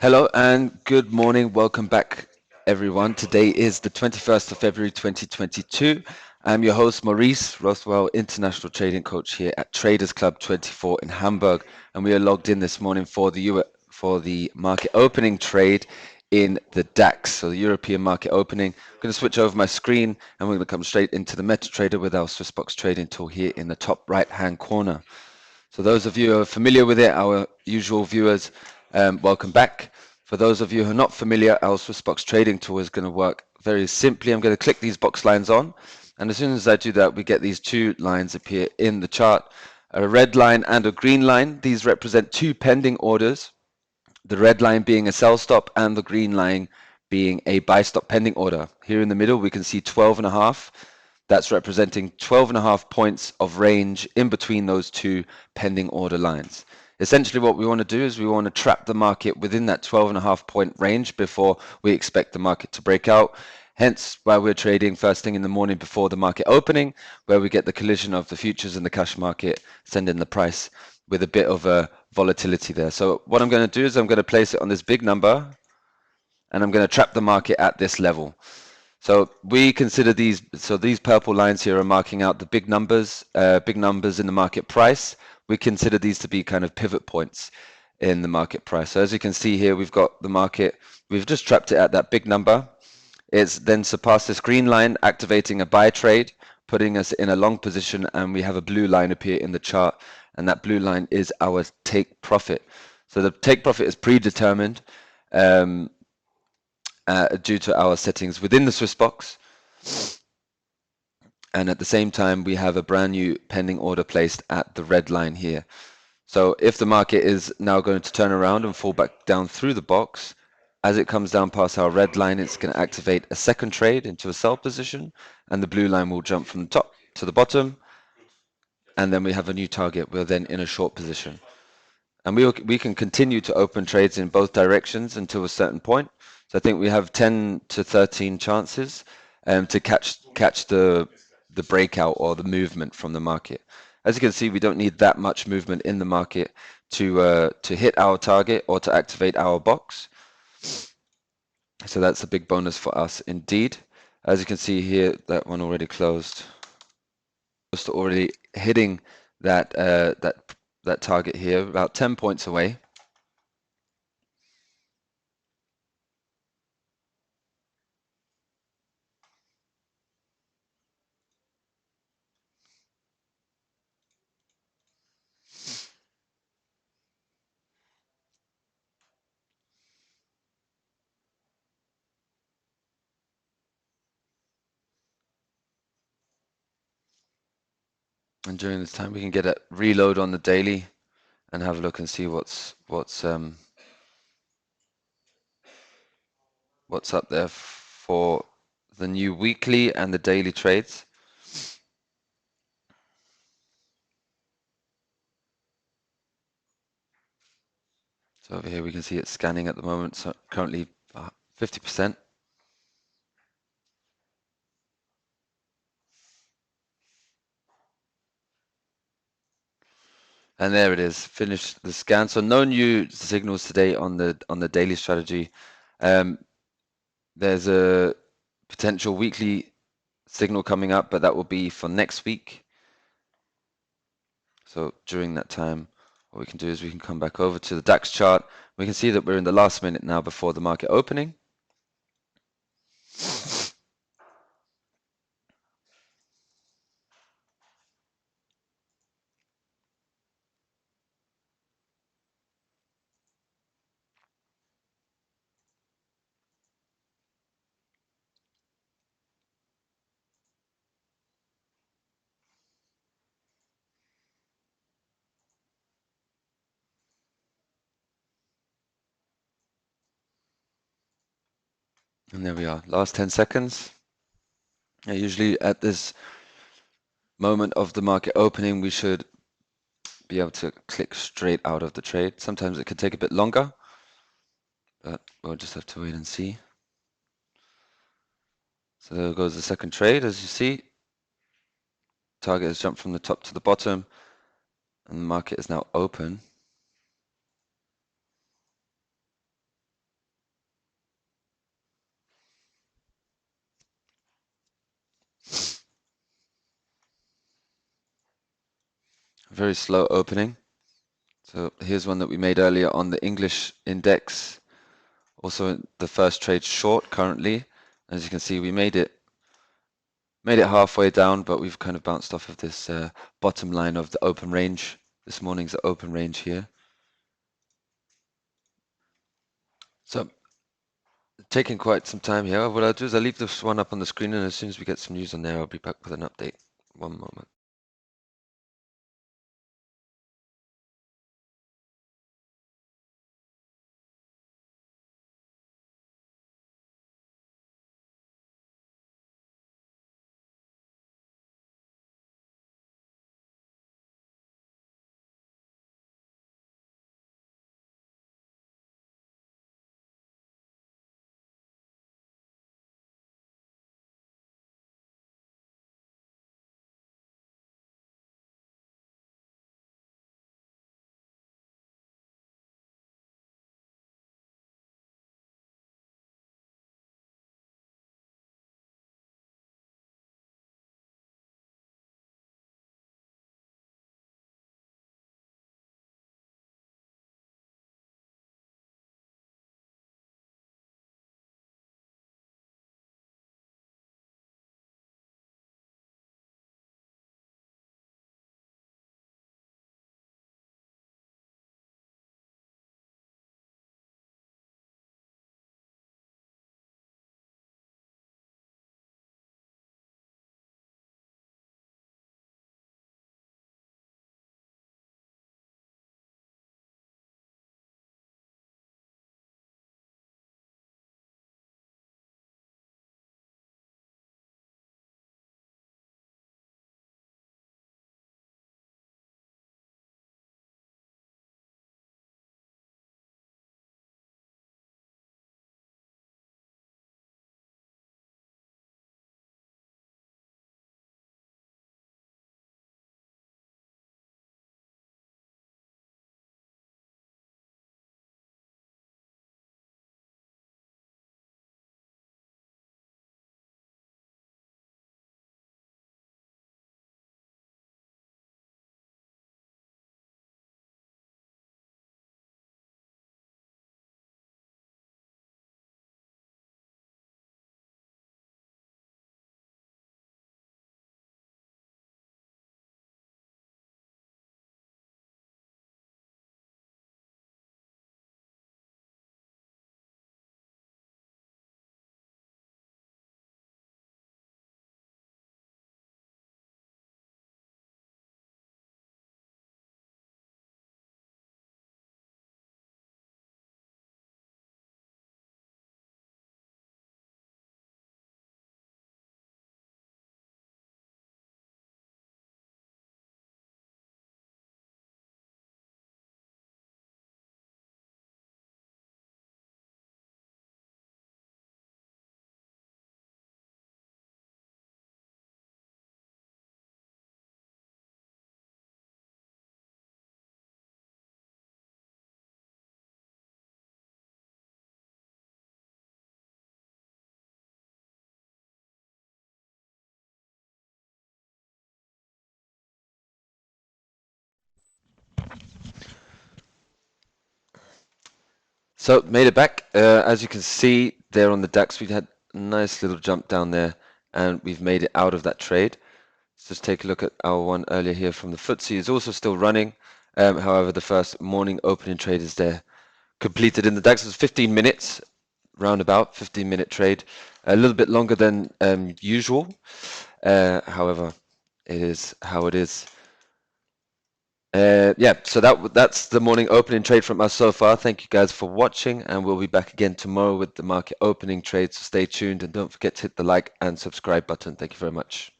Hello and good morning. Welcome back, everyone. Today is the 21st of February 2022. I'm your host, Maurice Rothwell, International Trading Coach here at TradersClub24 in Hamburg. And we are logged in this morning for the market opening trade in the DAX, so the European market opening. I'm going to switch over my screen and we're going to come straight into the MetaTrader with our SwissBox trading tool here in the top right-hand corner. So those of you who are familiar with it, our usual viewers, welcome back. For those of you who are not familiar, our SwissBox trading tool is going to work very simply. I'm going to click these box lines on, and as soon as I do that, we get these two lines appear in the chart, a red line and a green line. These represent two pending orders, the red line being a sell stop and the green line being a buy stop pending order. Here in the middle, we can see 12.5. That's representing 12.5 points of range in between those two pending order lines. Essentially what we want to do is we want to trap the market within that 12.5 point range before we expect the market to break out. Hence why we're trading first thing in the morning before the market opening, where we get the collision of the futures and the cash market, sending the price with a bit of a volatility there. So what I'm going to do is I'm going to place it on this big number and I'm going to trap the market at this level. So we consider these purple lines here are marking out the big numbers in the market price. We consider these to be kind of pivot points in the market price. So as you can see here, we've got the market, we've just trapped it at that big number. It's then surpassed this green line, activating a buy trade, putting us in a long position, and we have a blue line appear in the chart, and that blue line is our take profit. So the take profit is predetermined due to our settings within the SwissBox, and at the same time we have a brand new pending order placed at the red line here. So if the market is now going to turn around and fall back down through the box, as it comes down past our red line, it's going to activate a second trade into a sell position, and the blue line will jump from the top to the bottom, and then we have a new target. We're then in a short position, and we can continue to open trades in both directions until a certain point. So I think we have 10 to 13 chances to catch the breakout or the movement from the market. As you can see, we don't need that much movement in the market to hit our target or to activate our box. So that's a big bonus for us indeed. As you can see here, that one already closed. Just already hitting that target here, about 10 points away. And during this time, we can get a reload on the daily and have a look and see what's up there for the new weekly and the daily trades. So over here we can see it's scanning at the moment, so currently 50%. And there it is, finished the scan. So no new signals today on the daily strategy. There's a potential weekly signal coming up, but that will be for next week. So during that time, what we can do is we can come back over to the DAX chart. We can see that we're in the last minute now before the market opening. And there we are, last 10 seconds. Usually at this moment of the market opening, we should be able to click straight out of the trade. Sometimes it can take a bit longer, but we'll just have to wait and see. So there goes the second trade, as you see. Target has jumped from the top to the bottom, and the market is now open. very slow opening. So here's one that we made earlier on the English index. Also the first trade short currently. As you can see, we made it halfway down, but we've kind of bounced off of this bottom line of the open range. This morning's open range here. So taking quite some time here. What I'll do is I'll leave this one up on the screen, and as soon as we get some news on there, I'll be back with an update. One moment. So made it back. As you can see there on the DAX, we've had a nice little jump down there, and we've made it out of that trade. Let's just take a look at our one earlier here from the FTSE. It's also still running. However, the first morning opening trade is there, completed in the DAX. It was 15 minutes, roundabout 15-minute trade, a little bit longer than usual. However, it is how it is. Yeah, so that's the morning opening trade from us so far. Thank you guys for watching, and we'll be back again tomorrow with the market opening trade. So stay tuned and don't forget to hit the like and subscribe button. Thank you very much.